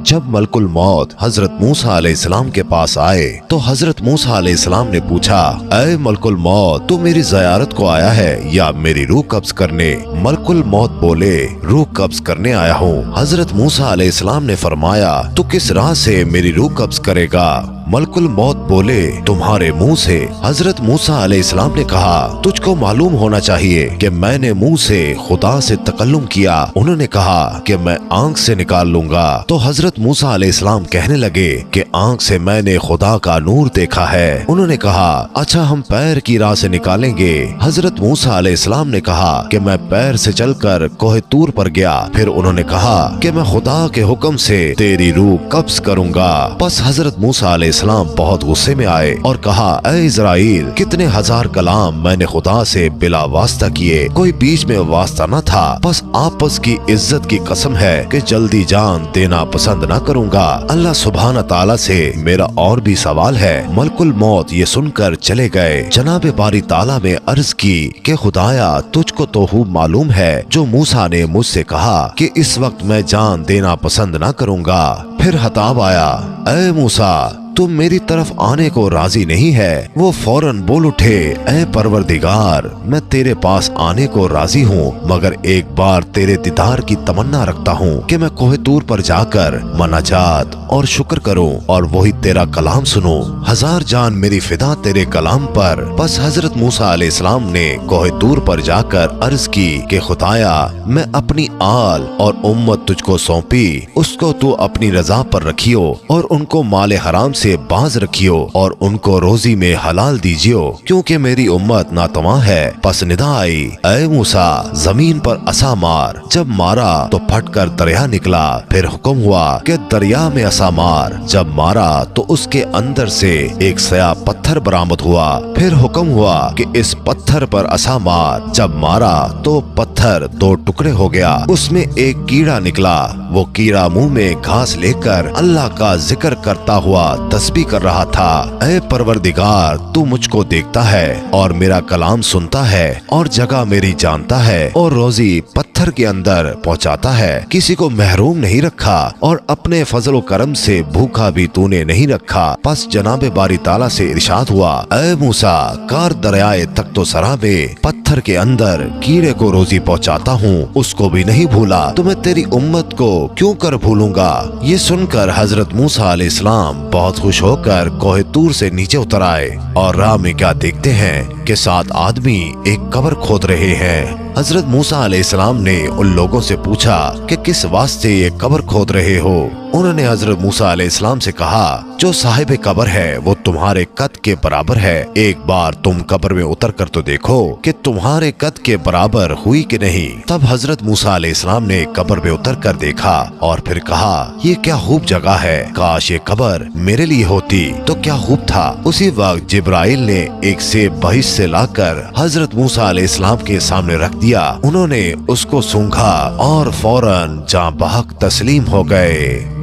जब मलकुल मौत हजरत मूसा अलैहिस्सलाम के पास आए तो हजरत मूसा अलैहिस्सलाम ने पूछा, ऐ मलकुल मौत, तू मेरी ज़ियारत को आया है या मेरी रूह कब्ज करने? मलकुल मौत बोले, रूह कब्ज करने आया हूँ। हजरत मूसा अलैहिस्सलाम ने फरमाया, तू किस राह से मेरी रूह कब्ज करेगा? मलकुल मौत बोले, तुम्हारे मुंह से। हजरत मूसा अलैहिस्सलाम ने कहा, तुझको मालूम होना चाहिए कि मैंने मुंह से खुदा से तकल्लुम किया। उन्होंने कहा कि मैं आंख से निकाल लूंगा। तो हजरत मूसा अलैहिस्सलाम कहने लगे कि आंख से मैंने खुदा का नूर देखा है। उन्होंने कहा, अच्छा हम पैर की राह से निकालेंगे। हजरत मूसा अलैहिस्सलाम ने कहा कि मैं पैर से चलकर कोहे तूर पर गया। फिर उन्होंने कहा कि मैं खुदा के हुक्म से तेरी रूह कब्ज करूंगा। बस हजरत मूसा अलैहिस्सलाम बहुत गुस्से में आए और कहा, ऐ इज़राइल, कितने हजार कलाम मैंने खुदा से बिला वास्ता किए, कोई बीच में वास्ता न था। बस आपस की इज्जत की कसम है कि जल्दी जान देना पसंद न करूंगा। अल्लाह सुब्हान ताला से मेरा और भी सवाल है। मलकुल मौत ये सुनकर चले गए। जनाब बारी ताला में अर्ज की कि खुदाया, तुझको तो खूब मालूम है जो मूसा ने मुझसे कहा कि इस वक्त मैं जान देना पसंद न करूंगा। फिर खिताब आया, ऐ मूसा, तुम मेरी तरफ आने को राजी नहीं है? वो फौरन बोल उठे, ऐ परवरदिगार, मैं तेरे पास आने को राजी हूँ, मगर एक बार तेरे दीदार की तमन्ना रखता हूँ कि मैं कोहे तूर पर जाकर मनाजात और शुक्र करूँ और वही तेरा कलाम सुनूं। हजार जान मेरी फिदा तेरे कलाम पर। बस हजरत मूसा अलैहिस्सलाम ने कोहे तूर पर जाकर अर्ज की कि खुदाया, मैं अपनी आल और उम्मत तुझको सौंपी, उसको तू अपनी रजा पर रखियो और उनको माले हराम से बाज रखियो और उनको रोजी में हलाल दीजियो, क्योंकि मेरी उम्मत नातवा है। पस निदा आई, ऐ मूसा, जमीन पर असा मार। जब मारा तो फटकर दरिया निकला। फिर हुक्म हुआ कि दरिया में असा मार। जब मारा तो उसके अंदर से एक सया पत्थर बरामद हुआ। फिर हुक्म हुआ कि इस पत्थर पर असा मार। जब मारा तो पत्थर दो टुकड़े हो गया। उसमें एक कीड़ा निकला। वो कीड़ा मुंह में घास लेकर अल्लाह का जिक्र करता हुआ तस्बीह कर रहा था। ऐ परवरदिगार, तू मुझको देखता है और मेरा कलाम सुनता है और जगह मेरी जानता है और रोजी पत्थर के अंदर पहुंचाता है। किसी को महरूम नहीं रखा और अपने फजल करम से भूखा भी तूने नहीं रखा। बस जनाब बारी ताला से इरशाद हुआ, ऐ मूसा, कार दरियाए तक तो सरा में पत्थर के अंदर कीड़े को रोजी पहुंचाता हूँ, उसको भी नहीं भूला, तो मैं तेरी उम्मत को क्यों कर भूलूंगा? ये सुनकर हजरत मूसा अलैहिस्सलाम बहुत खुश होकर कोहे तूर से नीचे उतर आए और राह में क्या देखते हैं कि 7 आदमी एक कब्र खोद रहे हैं। हजरत मूसा अलैहिस्सलाम ने उन लोगों से पूछा कि किस वास्ते ये कब्र खोद रहे हो? उन्होंने हजरत मूसा अलैहिस्सलाम से कहा, जो साहिब कब्र है वो तुम्हारे कद के बराबर है। एक बार तुम कब्र में उतर कर तो देखो कि तुम्हारे कद के बराबर हुई कि नहीं। तब हजरत मूसा अलैहिस्सलाम ने कब्र में उतर कर देखा और फिर कहा, ये क्या खूब जगह है, काश ये कब्र मेरे लिए होती तो क्या खूब था। उसी वक्त जिब्राइल ने एक सेब बहिश से लाकर हजरत मूसा अलैहिस्सलाम के सामने रख दिया। उन्होंने उसको सूंघा और फौरन जाँ बहक तस्लीम हो गए।